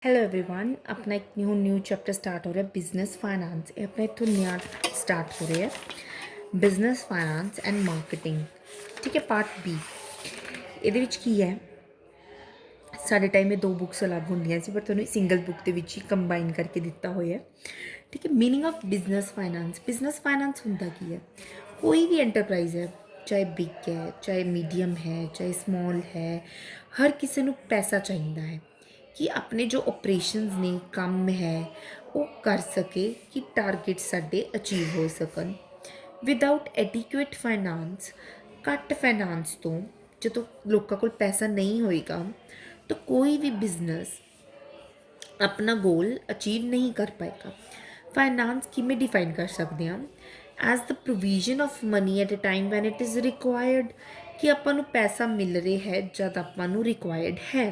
Hello everyone. अपना एक new chapter start हो रहा है बिजनेस फाइनेंस। ये अपना इतों नया स्टार्ट हो रहा है बिजनेस फाइनेंस एंड मार्केटिंग। ठीक है, पार्ट बी। ਇਹਦੇ ਵਿੱਚ ਕੀ ਹੈ, ਸਾਡੇ ਟਾਈਮ ਇਹ ਦੋ ਬੁੱਕਸ ਅਲੱਗ ਹੁੰਦੀਆਂ ਸੀ, ਪਰ ਤੁਹਾਨੂੰ ਸਿੰਗਲ ਬੁੱਕ ਦੇ ਵਿੱਚ ਹੀ ਕੰਬਾਈਨ ਕਰਕੇ ਦਿੱਤਾ ਹੋਇਆ ਹੈ। ਠੀਕ ਹੈ, ਮੀਨਿੰਗ ਆਫ ਬਿਜ਼ਨਸ ਫਾइनेंस ਹੁੰਦਾ ਕੀ ਹੈ? ਕੋਈ ਵੀ ਐਂਟਰਪ੍ਰਾਈਜ਼ ਹੈ, ਚਾਹੇ ਬਿਗ ਹੈ, ਚਾਹੇ ਮੀਡੀਅਮ ਹੈ, ਚਾਹੇ ਸਮॉल ਹੈ, ਹਰ ਕਿਸੇ ਨੂੰ ਪੈਸਾ ਚਾਹੀਦਾ ਹੈ कि अपने जो ऑपरेशंस ने काम है वो कर सके कि टारगेट साडे अचीव हो सकन। विदाउट एडिक्वेट फाइनेंस, घट फाइनेंस तो जो लोगों को पैसा नहीं होएगा तो कोई भी बिजनेस अपना गोल अचीव नहीं कर पाएगा। फाइनेंस किमें डिफाइन कर सकते हैं? As the provision of money at a time when it is required, कि ਆਪਾਂ ਨੂੰ ਪੈਸਾ ਮਿਲ ਰਿਹਾ ਹੈ ਜਦ ਆਪਾਂ ਨੂੰ ਰਿਕੁਆਇਰਡ ਹੈ।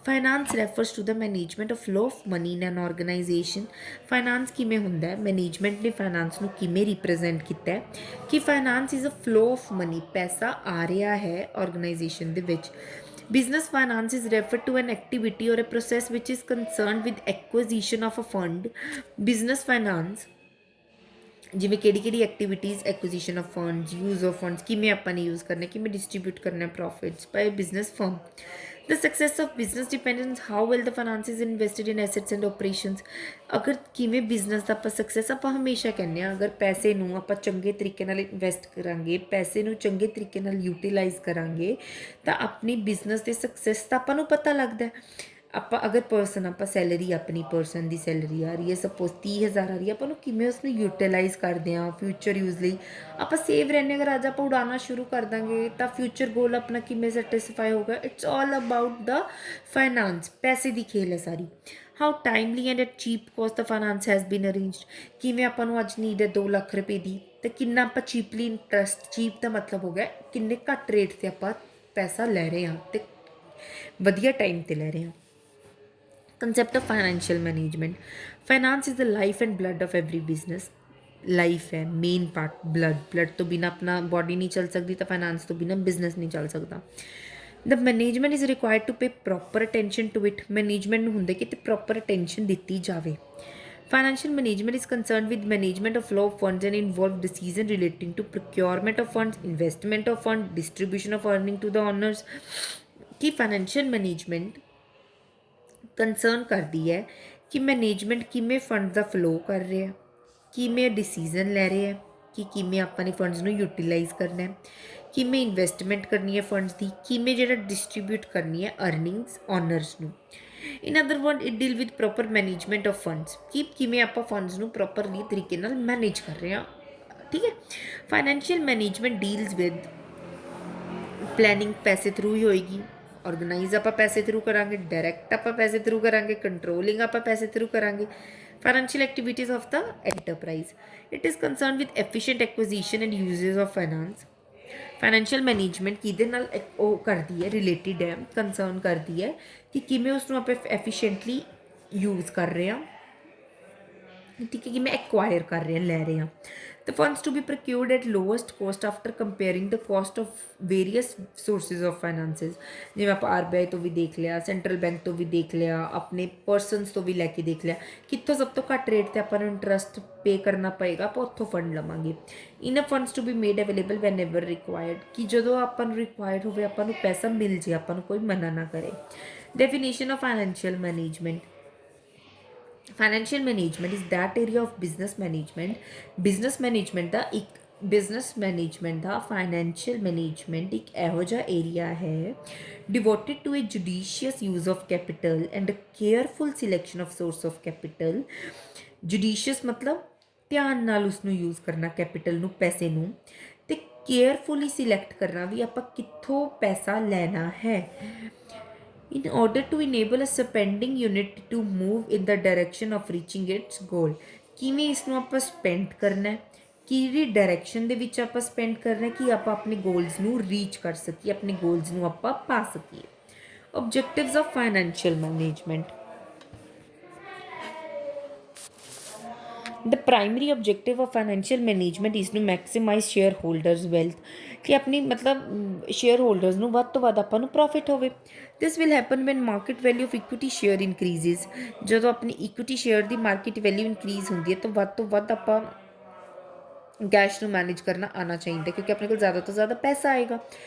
Finance refers to the management of flow of money in an organization. Finance किमें हुंदा है? मैनेजमेंट ने फाइनेंस नूं किमें रिप्रजेंट किया है कि finance is a flow of money, पैसा आ रहा है ऑर्गेनाइजेशन दे विच। Business finance is referred to an activity or a process which is concerned with acquisition of a fund. Business finance ਜਿਵੇਂ ਕਿਹੜੀ activities, acquisition of funds, use of funds, ਕਿਵੇਂ ਆਪਾਂ ਨੇ ਯੂਜ਼ ਕਰਨੇ, ਕਿਵੇਂ ਡਿਸਟਰੀਬਿਊਟ ਕਰਨਾ profits by business firm. The success of business depends how well the finance is invested in assets and operations. ਅਗਰ ਕਿਵੇਂ ਬਿਜ਼ਨਸ ਦਾ ਆਪਾਂ ਸਕਸੈਸ, ਆਪਾਂ ਹਮੇਸ਼ਾ ਕਹਿੰਦੇ ਹਾਂ ਅਗਰ ਪੈਸੇ ਨੂੰ ਆਪਾਂ ਚੰਗੇ ਤਰੀਕੇ ਨਾਲ ਇਨਵੈਸਟ ਕਰਾਂਗੇ, ਪੈਸੇ ਨੂੰ ਚੰਗੇ ਤਰੀਕੇ ਨਾਲ ਯੂਟੀਲਾਈਜ਼ ਕਰਾਂਗੇ ਤਾਂ ਆਪਣੀ ਬਿਜ਼ਨਸ ਦੇ ਸਕਸੈਸ ਦਾ ਆਪਾਂ ਨੂੰ ਪਤਾ ਲੱਗਦਾ। ਆਪਾਂ ਅਗਰ ਪਰਸਨ, ਆਪਾਂ ਸੈਲਰੀ, ਆਪਣੀ ਪਰਸਨ ਦੀ ਸੈਲਰੀ ਆ ਰਹੀ ਹੈ, ਸਪੋਜ਼ 30,000 ਆ ਰਹੀ ਹੈ, ਆਪਾਂ ਨੂੰ ਕਿਵੇਂ ਉਸਨੂੰ ਯੂਟੀਲਾਈਜ਼ ਕਰਦੇ ਹਾਂ ਫਿਊਚਰ ਯੂਜ਼ ਲਈ। ਆਪਾਂ ਸੇਵ ਰਹਿੰਦੇ, ਅਗਰ ਅੱਜ ਆਪਾਂ ਉਡਾਉਣਾ ਸ਼ੁਰੂ ਕਰ ਦਾਂਗੇ ਤਾਂ ਫਿਊਚਰ ਗੋਲ ਆਪਣਾ ਕਿਵੇਂ ਸੈਟਿਸਫਾਈ ਹੋਗਾ। It's all about the finance, ਪੈਸੇ ਦੀ ਖੇਲ ਹੈ ਸਾਰੀ। How timely and at cheap cost the finance has been arranged. ਕਿਵੇਂ ਆਪਾਂ ਨੂੰ ਅੱਜ ਨੀਡ ਹੈ 2 ਲੱਖ ਰੁਪਏ ਦੀ, ਅਤੇ ਕਿੰਨਾ ਆਪਾਂ ਚੀਪਲੀ ਇੰਟਰਸਟ, ਚੀਪ ਦਾ ਮਤਲਬ ਹੋ ਗਿਆ ਕਿੰਨੇ ਘੱਟ ਰੇਟ 'ਤੇ ਆਪਾਂ ਪੈਸਾ ਲੈ ਰਹੇ ਹਾਂ ਅਤੇ ਵਧੀਆ ਟਾਈਮ 'ਤੇ ਲੈ ਰਹੇ ਹਾਂ। Concept of financial management. Finance is the life and blood of every business. Life है मेन पार्ट, ब्लड तो बिना अपना बॉडी नहीं चल सकती, तो फाइनेंस तो बिना बिजनेस नहीं चल सकता। The management is required to pay proper attention to it. Management ਨੂੰ ਹੁੰਦਾ ਕਿ ਤੇ ਪ੍ਰੋਪਰ ਅਟੈਂਸ਼ਨ ਦਿੱਤੀ ਜਾਵੇ। Financial management is concerned with management of flow of funds and involve decision relating to procurement of funds, investment of funds, distribution of earning to the owners। कि financial management concern ਕਰਦੀ ਹੈ ਕਿ management ਕਿਵੇਂ fund ਦਾ flow ਕਰ ਰਿਹਾ, ਕਿਵੇਂ decision ਲੈ ਰਿਹਾ, ਕਿ ਕਿਵੇਂ ਆਪਾਂ ਨੇ ਫੰਡਸ ਨੂੰ ਯੂਟੀਲਾਈਜ਼ ਕਰਨਾ ਹੈ, ਕਿਵੇਂ ਇਨਵੈਸਟਮੈਂਟ ਕਰਨੀ ਹੈ ਫੰਡਸ ਦੀ, ਕਿਵੇਂ ਜਿਹੜਾ ਡਿਸਟਰੀਬਿਊਟ ਕਰਨੀ ਹੈ ਅਰਨਿੰਗਸ ਓਨਰਸ ਨੂੰ। In other word it deal with proper management of funds, ਕਿ ਕਿਵੇਂ ਆਪਾਂ ਫੰਡਸ ਨੂੰ ਪ੍ਰੋਪਰਲੀ ਤਰੀਕੇ ਨਾਲ ਮੈਨੇਜ ਕਰ ਰਹੇ ਹਾਂ। ਠੀਕ ਹੈ, financial management deals with planning, ਪੈਸੇ ਥਰੂ ਹੀ ਹੋਏਗੀ। ऑर्गेनाइज आप पैसे थ्रू करा, डायरैक्ट आप पैसे थ्रू करा, कंट्रोलिंग आप पैसे थ्रू करा। Financial activities of the enterprise, it is concern with efficient acquisition and usages of finance. Financial management किहदे नाल करती है, रिलेटिड है, कंसर्न करती है कि किमें उसनूं आप एफिशिएंटली यूज़ कर रहे हैं। ठीक है, कि मैं एक्वायर कर रहे हैं, लै रहे हैं। The funds to be procured at lowest cost after comparing the cost of various sources of finances. जिवें आप RBI तो भी देख लिया, सेंट्रल बैंक तो भी देख लिया, अपने परसनस तो भी लैके देख लिया कितों सब तो घट रेट से अपन इंटरस्ट पे करना पएगा, आप उत्थों फंड लवांगे। In funds to be made available whenever required, कि जो अपन रिक्वायर्ड होवे अपन पैसा मिल जाए, अपन कोई मना ना करे। Definition of financial management. Financial management is that area of business management ਦਾ ਇੱਕ ਬਿਜ਼ਨਸ ਮੈਨੇਜਮੈਂਟ ਦਾ ਫਾਈਨੈਂਸ਼ੀਅਲ ਮੈਨੇਜਮੈਂਟ ਇੱਕ ਇਹੋ ਜਿਹਾ ਏਰੀਆ ਹੈ devoted to a judicious use of capital and careful selection of source of capital. Judicious ਮਤਲਬ ਧਿਆਨ ਨਾਲ ਉਸਨੂੰ ਯੂਜ਼ ਕਰਨਾ, ਕੈਪੀਟਲ ਨੂੰ, ਪੈਸੇ ਨੂੰ, ਤੇ ਕੇਅਰਫੁਲੀ ਸਿਲੈਕਟ ਕਰਨਾ ਵੀ ਆਪਾਂ ਕਿੱਥੋਂ ਪੈਸਾ ਲੈਣਾ ਹੈ। in order to enable a spending unit to move in the direction of reaching its goal। ਕਿਵੇਂ ਇਸ ਨੂੰ ਆਪਾਂ ਸਪੈਂਡ ਕਰਨਾ ਹੈ, ਕਿਹੜੀ ਡਾਇਰੈਕਸ਼ਨ ਦੇ ਵਿੱਚ ਆਪਾਂ ਸਪੈਂਡ ਕਰਨਾ ਕਿ ਆਪਾਂ ਆਪਣੇ ਗੋਲਸ ਨੂੰ ਰੀਚ ਕਰ ਸਕੀਏ, ਆਪਣੇ ਗੋਲਸ ਨੂੰ ਆਪਾਂ ਪਾ ਸਕੀਏ। Objectives of financial management. The primary objective of financial management is to maximize shareholders' wealth। ਕਿ ਆਪਣੀ ਮਤਲਬ ਸ਼ੇਅਰ ਹੋਲਡਰਸ ਨੂੰ ਵੱਧ ਤੋਂ ਵੱਧ ਆਪਾਂ ਨੂੰ ਪ੍ਰੋਫਿਟ ਹੋਵੇ। This will happen when market value of equity share increases. ਜਦੋਂ ਆਪਣੀ ਇਕੁਇਟੀ ਸ਼ੇਅਰ ਦੀ ਮਾਰਕੀਟ ਵੈਲਿਊ ਇਨਕਰੀਜ਼ ਹੁੰਦੀ ਹੈ ਤਾਂ ਵੱਧ ਤੋਂ ਵੱਧ ਆਪਾਂ ਕੈਸ਼ ਨੂੰ ਮੈਨੇਜ ਕਰਨਾ ਆਉਣਾ ਚਾਹੀਦਾ, ਕਿਉਂਕਿ ਆਪਣੇ ਕੋਲ ਜ਼ਿਆਦਾ ਤੋਂ ਜ਼ਿਆਦਾ ਪੈਸਾ ਆਏਗਾ।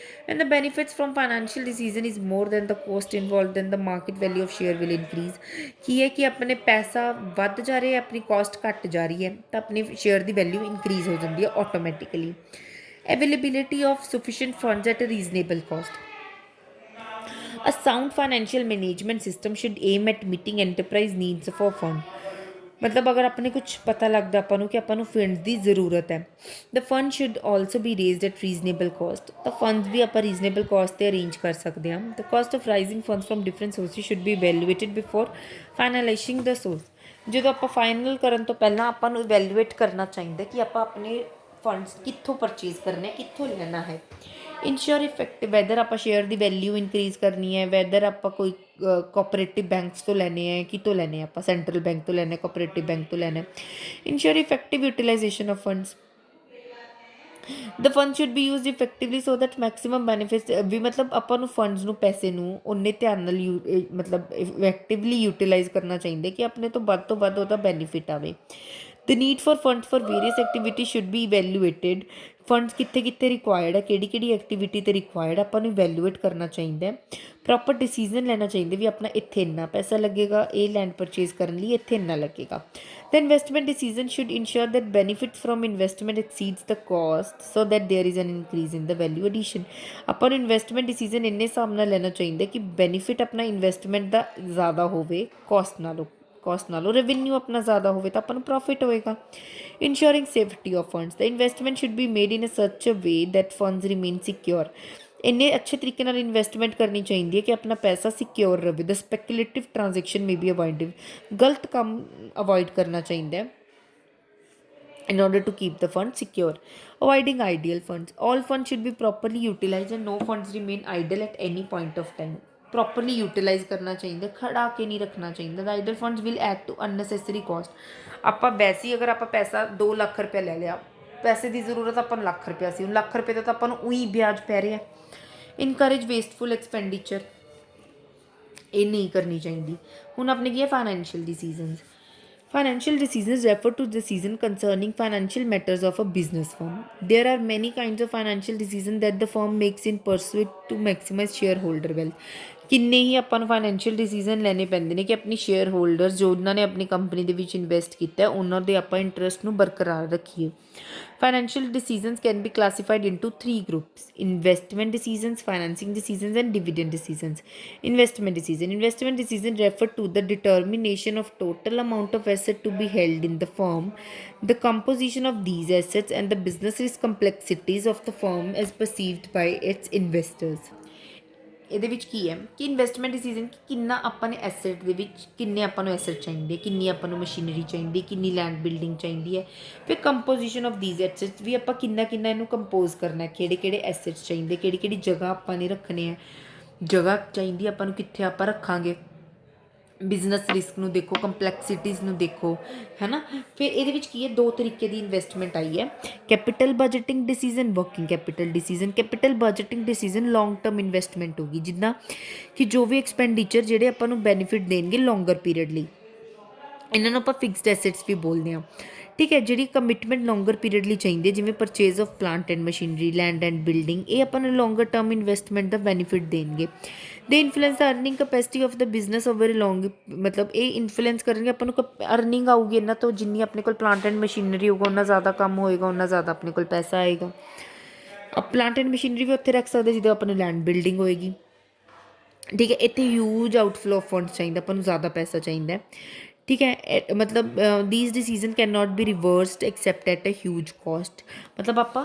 And the benefits from financial decision is more than the cost involved than the market value of share will increase. ਕੀ ਹੈ ਕਿ ਆਪਣੇ ਪੈਸਾ ਵੱਧ ਜਾ ਰਿਹਾ, ਆਪਣੀ ਕਾਸਟ ਘੱਟ ਜਾ ਰਹੀ ਹੈ, ਤਾਂ ਆਪਣੀ ਸ਼ੇਅਰ ਦੀ ਵੈਲਿਊ ਇਨਕਰੀਜ਼ ਹੋ ਜਾਂਦੀ ਹੈ automatically. Availability of sufficient funds at a reasonable cost. A sound financial management system should aim at meeting enterprise needs of a fund। मतलब अगर अपने कुछ पता लगता अपन कि अपन फंड्स की जरूरत है, the fund should also be raised at reasonable cost. तो फंड्स भी आप रीजनेबल कॉस्ट से अरेंज कर सकते हैं। The cost of raising funds from different sources should be evaluated before finalising the source. जो आप फाइनल करन तो पहला अपन इवैल्यूएट करना चाहिए कि आप अपने फंड्स कितों परचेज करने, कितों लेना है। इंश्योर इफेक्टिव वैदर आप शेयर की वैल्यू इनक्रीज करनी है, वैदर आप कोई कोऑपरेटिव बैंक्स तो लेने हैं, कितों लेने आप सेंट्रल बैंक तो लेने, कोऑपरेटिव बैंक तो लेने। Ensure effective utilisation of funds. The fund should be use effectively so that maximum benefits भी, मतलब अपन फंड्स ਨੂੰ ਪੈਸੇ ਨੂੰ ਉਹਨੇ ਧਿਆਨ ਨਾਲ ਮਤਲਬ ਇਫੈਕਟਿਵਲੀ ਯੂਟਿਲਾਈਜ਼ ਕਰਨਾ ਚਾਹੀਦਾ ਕਿ ਆਪਣੇ ਤੋਂ ਵੱਧ ਤੋਂ ਵੱਧ ਉਹਦਾ ਬੈਨੀਫਿਟ ਆਵੇ। The need for funds for various activity should be evaluated. Funds कित्थे कित्थे रिक्वायर्ड है, किहड़ी किहड़ी एक्टिविटी ते रिक्वायर्ड ਆਪਾਂ ਨੂੰ इवैल्यूएट करना चाहिए। प्रॉपर डिसीजन लेना चाहिए भी अपना इत्थे इन्ना पैसा लगेगा, ये लैंड परचेज करने लिए इत्थे इन्ना लगेगा। The investment decision should ensure that benefit from investment exceeds the cost so that there is an increase in the value addition. ਆਪਾਂ ਨੂੰ इन्वेस्टमेंट डिसीजन इन्ने हिसाब नाल लेना चाहिए कि बेनीफिट अपना इन्वेस्टमेंट का ज़्यादा होवे कॉस्ट नालों रेवेन्यू अपना ज़्यादा होवे तो अपन प्रॉफिट होएगा। Ensuring safety of funds. The investment should be made in such a way that funds remain secure. इन्ने अच्छे तरीके नाल इन्वेस्टमेंट करनी चाहिए कि अपना पैसा सिक्योर रहे। द स्पैकुलेटिव ट्रांजैक्शन में बी अवॉइडेड। गलत काम अवॉइड करना चाहिए in order to keep the fund secure. Avoiding ideal funds. All funds should be properly utilized and no funds remain idle at any point of time. Properly utilize करना चाहिए, खड़ा के नहीं रखना चाहिए। The idle funds will add to unnecessary cost। ਆਪਾਂ ਵੈਸੇ ਹੀ ਅਗਰ ਆਪਾਂ ਪੈਸਾ 2 ਲੱਖ ਰੁਪਏ ਲੈ ਲਿਆ, ਪੈਸੇ ਦੀ ਜ਼ਰੂਰਤ ਆਪਾਂ ਨੂੰ ਲੱਖ ਰੁਪਇਆ ਸੀ, ਹੁਣ ਲੱਖ ਰੁਪਏ ਦਾ ਤਾਂ ਆਪਾਂ ਨੂੰ ਉਹੀ ਵਿਆਜ ਪੈ ਰਿਹਾ। ਇਨਕਰੇਜ ਵੇਸਟਫੁਲ ਐਕਸਪੈਂਡੀਚਰ, ਇਹ ਨਹੀਂ ਕਰਨੀ ਚਾਹੀਦੀ। ਹੁਣ ਆਪਣੇ ਕੀ ਹੈ financial ਡਿਸੀਜ਼ਨਸ। Financial decisions refer to decisions concerning financial matters of a business firm. There are many kinds of financial decisions that the firm makes in pursuit to maximize shareholder wealth। ਕਿੰਨੇ ਹੀ ਆਪਾਂ ਨੂੰ ਫਾਈਨੈਂਸ਼ੀਅਲ ਡਿਸੀਜ਼ਨ ਲੈਣੇ ਪੈਂਦੇ ਨੇ ਕਿ ਆਪਣੀ share holders ਜੋ ਉਹਨਾਂ ਨੇ ਆਪਣੀ ਕੰਪਨੀ ਦੇ ਵਿੱਚ ਇਨਵੈਸਟ ਕੀਤਾ ਉਹਨਾਂ ਦੇ ਆਪਾਂ ਇੰਟਰਸਟ ਨੂੰ ਬਰਕਰਾਰ ਰੱਖੀਏ। Financial decisions can be classified into 3 groups: investment decisions, financing decisions, and dividend decisions. Investment decision. Investment decision refer to the determination of total amount of asset to be held in the firm, the composition of these assets, and the business risk complexities of the firm as perceived by its investors। ਇਹਦੇ ਵਿੱਚ ਕੀ ਹੈ ਕਿ investment decision ਕਿ ਕਿੰਨਾ ਆਪਾਂ ਨੇ asset ਦੇ ਵਿੱਚ ਕਿੰਨੇ ਆਪਾਂ ਨੂੰ ਐਸੈਟ ਚਾਹੀਦੇ, ਕਿੰਨੀ ਆਪਾਂ ਨੂੰ ਮਸ਼ੀਨਰੀ ਚਾਹੀਦੀ, ਕਿੰਨੀ ਲੈਂਡ ਬਿਲਡਿੰਗ ਚਾਹੀਦੀ ਹੈ। ਫਿਰ ਕੰਪੋਜੀਸ਼ਨ ਆਫ ਥੀਸ ਐਸੈਟਸ ਵੀ ਆਪਾਂ ਕਿੰਨਾ ਕਿੰਨਾ ਇਹਨੂੰ ਕੰਪੋਜ਼ ਕਰਨਾ, ਕਿਹੜੇ ਕਿਹੜੇ ਐਸੈਟਸ ਚਾਹੀਦੇ, ਕਿਹੜੀ ਕਿਹੜੀ ਜਗ੍ਹਾ ਆਪਾਂ ਨੇ ਰੱਖਣੇ ਆ, ਜਗ੍ਹਾ ਚਾਹੀਦੀ ਆਪਾਂ ਨੂੰ ਕਿੱਥੇ ਆਪਾਂ ਰੱਖਾਂਗੇ। ਬਿਜ਼ਨਸ ਰਿਸਕ ਨੂੰ ਦੇਖੋ, ਕੰਪਲੈਕਸਿਟੀਜ਼ ਨੂੰ ਦੇਖੋ, ਹੈ ਨਾ। ਫਿਰ ਇਹਦੇ ਵਿੱਚ ਕੀ ਹੈ, 2 ਤਰੀਕੇ ਦੀ ਇਨਵੈਸਟਮੈਂਟ ਆਈ ਹੈ, capital budgeting decision, working capital decision. Capital budgeting decision long term investment ਹੋਗੀ, ਜਿੱਦਾਂ ਕਿ ਜੋ ਵੀ ਐਕਸਪੈਂਡੀਚਰ ਜਿਹੜੇ ਆਪਾਂ ਨੂੰ ਬੈਨੀਫਿਟ ਦੇਣਗੇ ਲੌਂਗਰ ਪੀਰੀਅਡ ਲਈ, ਇਹਨਾਂ ਨੂੰ ਆਪਾਂ ਫਿਕਸਡ ਐਸੈਟਸ ਵੀ ਬੋਲਦੇ ਹਾਂ। ਠੀਕ ਹੈ, ਜਿਹੜੀ ਕਮਿਟਮੈਂਟ ਲੌਂਗਰ ਪੀਰੀਅਡ ਲਈ ਚਾਹੀਦੀ ਹੈ, ਜਿਵੇਂ purchase of plant and machinery, land and building, ਇਹ ਆਪਾਂ ਨੂੰ ਲੌਂਗਰ ਟਰਮ ਇਨਵੈਸਟਮੈਂਟ ਦਾ ਬੈਨੀਫਿਟ ਦੇਣਗੇ। They influence the earning capacity of the business over long, ਮਤਲਬ ਇਹ ਇਨਫਲੂਐਂਸ ਕਰਨਗੇ ਆਪਾਂ ਨੂੰ ਅਰਨਿੰਗ ਆਊਗੀ ਇਹਨਾਂ ਤੋਂ, ਜਿੰਨੀ ਆਪਣੇ ਕੋਲ ਪਲਾਂਟ ਐਂਡ ਮਸ਼ੀਨਰੀ ਹੋਊਗਾ ਉਹਨਾਂ ਜ਼ਿਆਦਾ ਕੰਮ ਹੋਏਗਾ, ਉਹਨਾਂ ਜ਼ਿਆਦਾ ਆਪਣੇ ਕੋਲ ਪੈਸਾ ਆਏਗਾ। ਪਲਾਂਟ ਐਂਡ ਮਸ਼ੀਨਰੀ ਵੀ ਉੱਥੇ ਰੱਖ ਸਕਦੇ ਜਦੋਂ ਆਪਾਂ ਨੂੰ ਲੈਂਡ ਬਿਲਡਿੰਗ ਹੋਏਗੀ। ਠੀਕ ਹੈ, ਇੱਥੇ ਹਿਊਜ ਆਊਟਫਲੋ ਆਫ ਫੰਡਸ ਚਾਹੀਦਾ, ਆਪਾਂ ਨੂੰ ਜ਼ਿਆਦਾ ਪੈਸਾ ਚਾਹੀਦਾ। ठीक है, मतलब these decision can not be reversed except at a huge cost. मतलब आप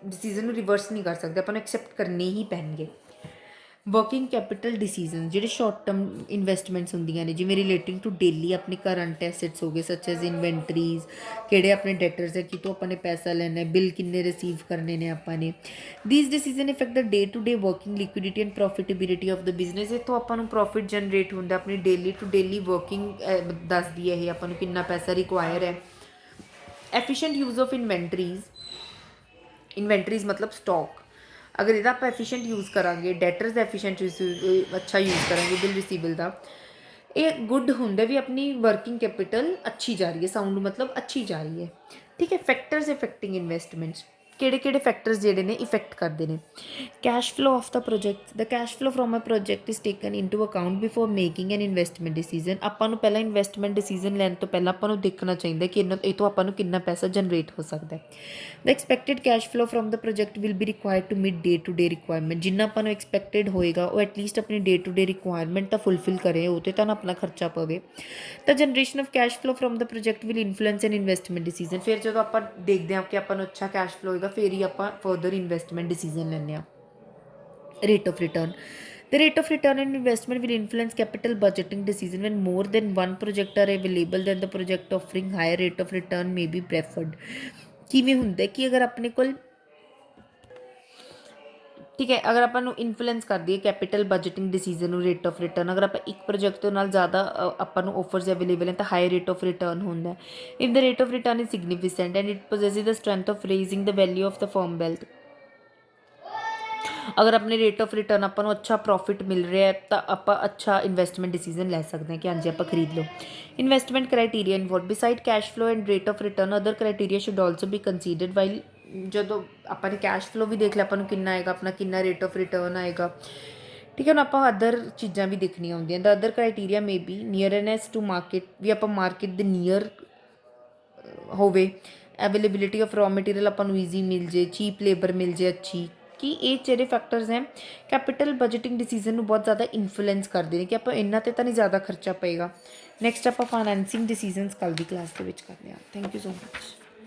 डिसीजन रिवर्स नहीं कर सकते, अपन एक्सैप्ट करने ही पैणगे। वर्किंग कैपिटल डिसीजन ਜਿਹੜੇ ਸ਼ਾਰਟ ਟਰਮ ਇਨਵੈਸਟਮੈਂਟਸ ਹੁੰਦੀਆਂ ਨੇ, ਜਿਵੇਂ ਰਿਲੇਟਿੰਗ ਟੂ ਡੇਲੀ ਆਪਣੇ ਕਰੰਟ ਐਸੈਟਸ ਹੋ ਗਏ, ਸੱਚ ਐਜ਼ ਇਨਵੈਂਟਰੀਜ਼, ਕਿਹੜੇ ਆਪਣੇ ਡੈਟਰਸ ਹੈ, ਕਿਤੋਂ ਆਪਾਂ ਨੇ ਪੈਸਾ ਲੈਣਾ, ਬਿੱਲ ਕਿੰਨੇ ਰਿਸੀਵ ਕਰਨੇ ਨੇ ਆਪਾਂ ਨੇ। These decision affect the day to day working liquidity and profitability of the business. ਇੱਥੋਂ ਆਪਾਂ ਨੂੰ ਪ੍ਰੋਫਿਟ ਜਨਰੇਟ ਹੁੰਦਾ, ਆਪਣੀ ਡੇਲੀ ਟੂ ਡੇਲੀ ਵਰਕਿੰਗ ਦੱਸਦੀ ਹੈ ਇਹ ਆਪਾਂ ਨੂੰ ਕਿੰਨਾ ਪੈਸਾ ਰਿਕੁਆਇਰ ਹੈ। Efficient use of inventories. Inventories ਮਤਲਬ ਸਟਾਕ। ਅਗਰ ਇਹਦਾ ਆਪਾਂ ਐਫੀਸ਼ੀਐਂਟ ਯੂਜ਼ ਕਰਾਂਗੇ, ਡੈਟਰਸ ਦਾ ਐਫੀਸ਼ੀਐਂਟ ਅੱਛਾ ਯੂਜ਼ ਕਰਾਂਗੇ, ਬਿਲ ਰਿਸੀਬਲ ਦਾ, ਇਹ ਗੁੱਡ ਹੁੰਦਾ ਵੀ ਆਪਣੀ ਵਰਕਿੰਗ ਕੈਪੀਟਲ ਅੱਛੀ ਜਾ ਰਹੀ ਹੈ, ਸਾਊਂਡ ਮਤਲਬ ਅੱਛੀ ਜਾ ਰਹੀ ਹੈ। ਠੀਕ ਹੈ। ਫੈਕਟਰਸ ਇਫੈਕਟਿੰਗ ਇਨਵੈਸਟਮੈਂਟਸ, ਕਿਹੜੇ ਫੈਕਟਰਸ ਜਿਹੜੇ ਨੇ ਇਫੈਕਟ ਕਰਦੇ ਨੇ। Cash flow of the project, the cash flow from a project is taken into account before making an investment decision. ਆਪਾਂ ਨੂੰ ਪਹਿਲਾਂ ਇਨਵੈਸਟਮੈਂਟ ਡਿਸੀਜਨ ਲੈਣ ਤੋਂ ਪਹਿਲਾਂ ਆਪਾਂ ਨੂੰ ਦੇਖਣਾ ਚਾਹੀਦਾ ਕਿ ਇਹ ਤੋਂ ਆਪਾਂ ਨੂੰ ਕਿੰਨਾ ਪੈਸਾ ਜਨਰੇਟ ਹੋ ਸਕਦਾ ਹੈ। The expected cash flow from the project will be required to meet day to day requirement. ਜਿੰਨਾ ਆਪਾਂ ਨੂੰ ਐਕਸਪੈਕਟਡ ਹੋਏਗਾ ਉਹ ਐਟਲੀਸਟ ਆਪਣੀ ਡੇ ਟੂ ਡੇ ਰਿਕੁਆਇਰਮੈਂਟ ਤਾਂ ਫੁਲਫਿਲ ਕਰੇ, ਉਹ 'ਤੇ ਤਾਂ ਨਾ ਆਪਣਾ ਖਰਚਾ ਪਵੇ। ਤਾਂ generation of cash flow from the project will influence an investment decision. ਫਿਰ ਜਦੋਂ ਆਪਾਂ ਦੇਖਦੇ ਹਾਂ ਕਿ ਆਪਾਂ ਨੂੰ ਅੱਛਾ ਕੈਸ਼ ਫਲੋ ਹੋਏਗਾ, ਫਿਰ ਹੀ ਆਪਾਂ ਫਰਦਰ ਇਨਵੈਸਟਮੈਂਟ ਡਿਸੀਜਨ ਲੈਂਦੇ ਹਾਂ। Rate of return. The rate of return on investment will influence capital budgeting decision. When more than one project are available, then the project offering higher rate of return may be preferred. ਕਿਵੇਂ ਹੁੰਦਾ ਕਿ ਅਗਰ ਆਪਣੇ ਕੋਲ, ਠੀਕ ਹੈ, ਅਗਰ ਆਪਾਂ ਨੂੰ ਇਨਫਲੂਐਂਸ ਕਰਦੀ ਹੈ ਕੈਪੀਟਲ ਬਜਟਿੰਗ ਡਿਸੀਜਨ ਨੂੰ ਰੇਟ ਆਫ ਰਿਟਰਨ, ਅਗਰ ਆਪਾਂ ਇੱਕ ਪ੍ਰੋਜੈਕਟ ਤੋਂ ਨਾਲ ਜ਼ਿਆਦਾ ਆਪਾਂ ਨੂੰ ਆਫਰਸ ਅਵੇਲੇਬਲ ਹੈ ਤਾਂ ਹਾਈ ਰੇਟ ਆਫ ਰਿਟਰਨ ਹੁੰਦਾ। If the rate of return is significant and it possesses the strength of raising the value of the firm wealth. ਅਗਰ ਆਪਣੇ ਰੇਟ ਆਫ ਰਿਟਰਨ ਆਪਾਂ ਨੂੰ ਅੱਛਾ ਪ੍ਰੋਫਿਟ ਮਿਲ ਰਿਹਾ ਹੈ ਤਾਂ ਆਪਾਂ ਅੱਛਾ ਇਨਵੈਸਟਮੈਂਟ ਡਿਸੀਜਨ ਲੈ ਸਕਦੇ ਹਾਂ ਕਿ ਹਾਂਜੀ ਆਪਾਂ ਖਰੀਦ ਲਓ। Investment criteria involve beside cash flow and rate of return other criteria should also be considered. While ਜਦੋਂ ਆਪਾਂ ਨੇ ਕੈਸ਼ ਫਲੋ ਵੀ ਦੇਖ ਲਿਆ, ਆਪਾਂ ਨੂੰ ਕਿੰਨਾ ਆਏਗਾ, ਆਪਣਾ ਕਿੰਨਾ ਰੇਟ ਆਫ ਰਿਟਰਨ ਆਏਗਾ, ਠੀਕ ਹੈ। ਹੁਣ ਆਪਾਂ ਅਦਰ ਚੀਜ਼ਾਂ ਵੀ ਦੇਖਣੀਆਂ ਹੁੰਦੀਆਂ। The other criteria may be nearness to market, ਵੀ ਆਪਾਂ ਮਾਰਕੀਟ ਦੇ ਨੀਅਰ ਹੋਵੇ, ਅਵੇਲੇਬਿਲਿਟੀ ਆਫ ਰॉ ਮਟੀਰੀਅਲ ਆਪਾਂ ਨੂੰ ਈਜ਼ੀ ਮਿਲ ਜੇ, ਚੀਪ ਲੇਬਰ ਮਿਲ ਜੇ ਅੱਛੀ, ਕਿ ਇਹ ਜਿਹੜੇ ਫੈਕਟਰਸ ਹੈ ਕੈਪੀਟਲ ਬਜਟਿੰਗ ਡਿਸੀਜਨ ਨੂੰ ਬਹੁਤ ਜ਼ਿਆਦਾ ਇਨਫਲੂਐਂਸ ਕਰਦੇ ਨੇ ਕਿ ਆਪਾਂ ਇਹਨਾਂ 'ਤੇ ਤਾਂ ਨਹੀਂ ਜ਼ਿਆਦਾ ਖਰਚਾ ਪਏਗਾ। ਨੈਕਸਟ ਆਪਾਂ ਫਾਈਨੈਂਸਿੰਗ ਡਿਸੀਜਨਸ ਕੱਲ੍ਹ ਦੀ ਕਲਾਸ ਦੇ ਵਿੱਚ ਕਰਦੇ ਹਾਂ। Thank you so much.